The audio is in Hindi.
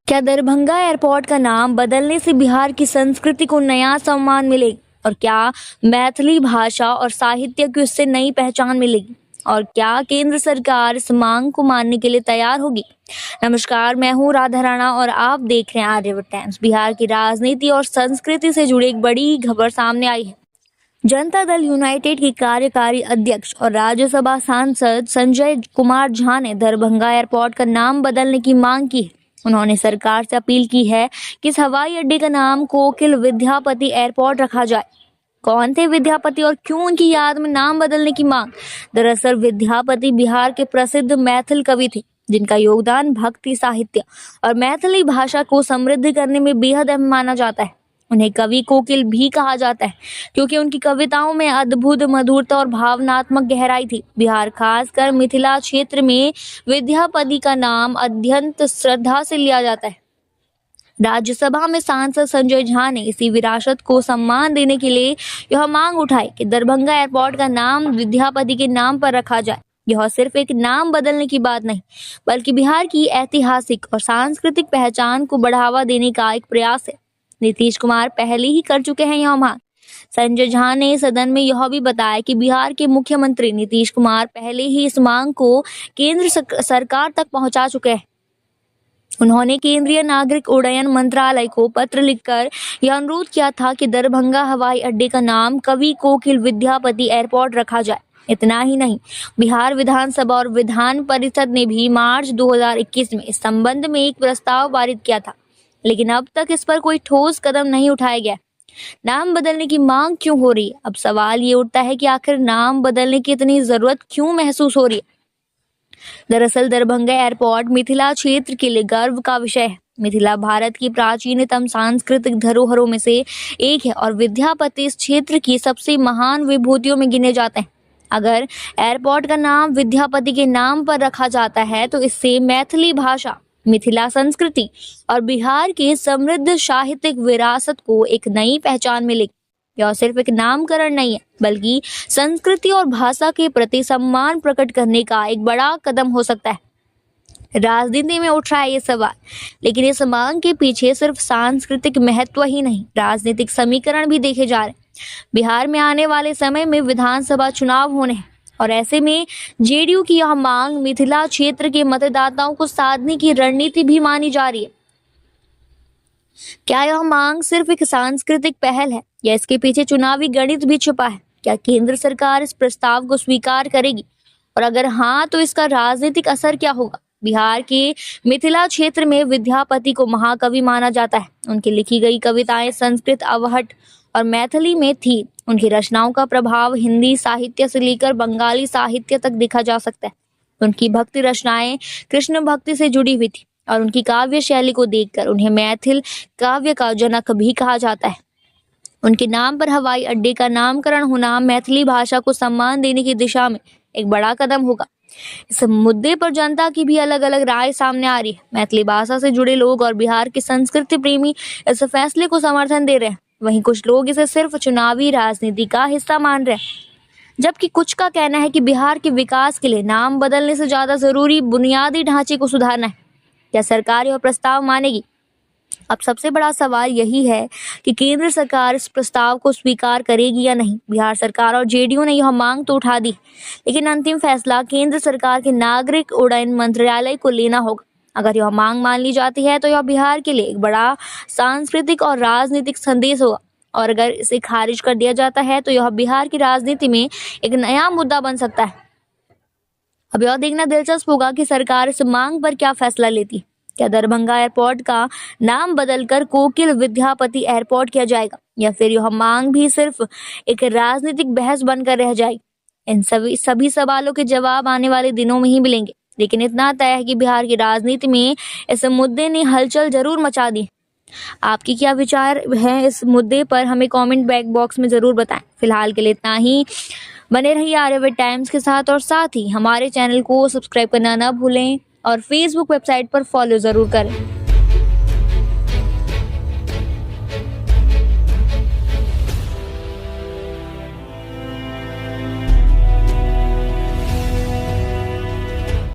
क्या दरभंगा एयरपोर्ट का नाम बदलने से बिहार की संस्कृति को नया सम्मान मिलेगा? और क्या मैथिली भाषा और साहित्य को इससे नई पहचान मिलेगी? और क्या केंद्र सरकार इस मांग को मानने के लिए तैयार होगी? नमस्कार, मैं हूँ राधा राणा और आप देख रहे हैं आर्यभट्ट टाइम्स। बिहार की राजनीति और संस्कृति से जुड़ी एक बड़ी खबर सामने आई है। जनता दल यूनाइटेड के कार्यकारी अध्यक्ष और राज्यसभा सांसद संजय कुमार झा ने दरभंगा एयरपोर्ट का नाम बदलने की मांग की है। उन्होंने सरकार से अपील की है कि इस हवाई अड्डे का नाम कोकिल विद्यापति एयरपोर्ट रखा जाए। कौन थे विद्यापति और क्यों उनकी याद में नाम बदलने की मांग? दरअसल विद्यापति बिहार के प्रसिद्ध मैथिल कवि थे, जिनका योगदान भक्ति साहित्य और मैथिली भाषा को समृद्ध करने में बेहद अहम माना जाता है। उन्हें कवि कोकिल भी कहा जाता है क्योंकि उनकी कविताओं में अद्भुत मधुरता और भावनात्मक गहराई थी। बिहार, खासकर मिथिला क्षेत्र में विद्यापति का नाम अत्यंत श्रद्धा से लिया जाता है। राज्यसभा में सांसद संजय झा ने इसी विरासत को सम्मान देने के लिए यह मांग उठाई कि दरभंगा एयरपोर्ट का नाम विद्यापति के नाम पर रखा जाए। यह सिर्फ एक नाम बदलने की बात नहीं, बल्कि बिहार की ऐतिहासिक और सांस्कृतिक पहचान को बढ़ावा देने का एक प्रयास है। नीतीश कुमार पहले ही कर चुके हैं यह मांग। संजय झा ने सदन में यह भी बताया कि बिहार के मुख्यमंत्री नीतीश कुमार पहले ही इस मांग को केंद्र सरकार तक पहुंचा चुके हैं। उन्होंने केंद्रीय नागरिक उड्डयन मंत्रालय को पत्र लिखकर यह अनुरोध किया था कि दरभंगा हवाई अड्डे का नाम कवि कोकिल विद्यापति एयरपोर्ट रखा जाए। इतना ही नहीं, बिहार विधानसभा और विधान परिषद ने भी मार्च 2021 में इस संबंध में एक प्रस्ताव पारित किया था, लेकिन अब तक इस पर कोई ठोस कदम नहीं उठाया गया। नाम बदलने की मांग क्यों हो रही है? अब सवाल ये उठता है कि आखिर नाम बदलने की इतनी जरूरत क्यों महसूस हो रही है? दरअसल दरभंगा एयरपोर्ट मिथिला क्षेत्र के लिए गर्व का विषय है। मिथिला भारत की प्राचीनतम सांस्कृतिक धरोहरों में से एक है और विद्यापति इस क्षेत्र की सबसे महान विभूतियों में गिने जाते हैं। अगर एयरपोर्ट का नाम विद्यापति के नाम पर रखा जाता है तो इससे मैथिली भाषा, मिथिला संस्कृति और बिहार की समृद्ध साहित्यिक विरासत को एक नई पहचान मिलेगी। यह सिर्फ एक नामकरण नहीं है, बल्कि संस्कृति और भाषा के प्रति सम्मान प्रकट करने का एक बड़ा कदम हो सकता है। राजनीति में उठ रहा है ये सवाल, लेकिन इस मांग के पीछे सिर्फ सांस्कृतिक महत्व ही नहीं, राजनीतिक समीकरण भी देखे जा रहे हैं। बिहार में आने वाले समय में विधानसभा चुनाव होने हैं और ऐसे में जेडीयू की यह मांग मिथिला क्षेत्र के मतदाताओं को साधने की रणनीति भी मानी जा रही है। क्या यह मांग सिर्फ एक सांस्कृतिक पहल है या इसके पीछे चुनावी गणित भी छुपा है? क्या केंद्र सरकार इस प्रस्ताव को स्वीकार करेगी? और अगर हाँ, तो इसका राजनीतिक असर क्या होगा? बिहार के मिथिला क्षेत्र में विद्यापति को महाकवि माना जाता है। उनकी लिखी गई कविताएं संस्कृत, अवहट और मैथिली में थी। उनकी रचनाओं का प्रभाव हिंदी साहित्य से लेकर बंगाली साहित्य तक देखा जा सकता है। उनकी भक्ति रचनाएं कृष्ण भक्ति से जुड़ी हुई थी और उनकी काव्य शैली को देखकर उन्हें मैथिल काव्य का जनक भी कहा जाता है। उनके नाम पर हवाई अड्डे का नामकरण होना मैथिली भाषा को सम्मान देने की दिशा में एक बड़ा कदम होगा। इस मुद्दे पर जनता की भी अलग अलग राय सामने आ रही है। मैथिली भाषा से जुड़े लोग और बिहार के संस्कृति प्रेमी इस फैसले को समर्थन दे रहे हैं, वहीं कुछ लोग इसे सिर्फ चुनावी राजनीति का हिस्सा मान रहे हैं, जबकि कुछ का कहना है कि बिहार के विकास के लिए नाम बदलने से ज्यादा जरूरी बुनियादी ढांचे को सुधारना है। क्या सरकार यह प्रस्ताव मानेगी? अब सबसे बड़ा सवाल यही है कि केंद्र सरकार इस प्रस्ताव को स्वीकार करेगी या नहीं। बिहार सरकार और जेडीयू ने यह मांग तो उठा दी, लेकिन अंतिम फैसला केंद्र सरकार के नागरिक उड्डयन मंत्रालय को लेना होगा। अगर यह मांग मान ली जाती है तो यह बिहार के लिए एक बड़ा सांस्कृतिक और राजनीतिक संदेश होगा, और अगर इसे खारिज कर दिया जाता है तो यह बिहार की राजनीति में एक नया मुद्दा बन सकता है। अब यह देखना दिलचस्प होगा कि सरकार इस मांग पर क्या फैसला लेती है। क्या दरभंगा एयरपोर्ट का नाम बदलकर कोकिल विद्यापति एयरपोर्ट किया जाएगा, या फिर यह मांग भी सिर्फ एक राजनीतिक बहस बनकर रह जाएगी? इन सभी सवालों के जवाब आने वाले दिनों में ही मिलेंगे, लेकिन इतना तय है कि बिहार की राजनीति में इस मुद्दे ने हलचल जरूर मचा दी। आपकी क्या विचार है इस मुद्दे पर? हमें कमेंट बॉक्स में जरूर बताएं। फिलहाल के लिए इतना ही। बने रहिए आर्यभट्ट टाइम्स के साथ और साथ ही हमारे चैनल को सब्सक्राइब करना ना भूलें और फेसबुक वेबसाइट पर फॉलो जरूर करें।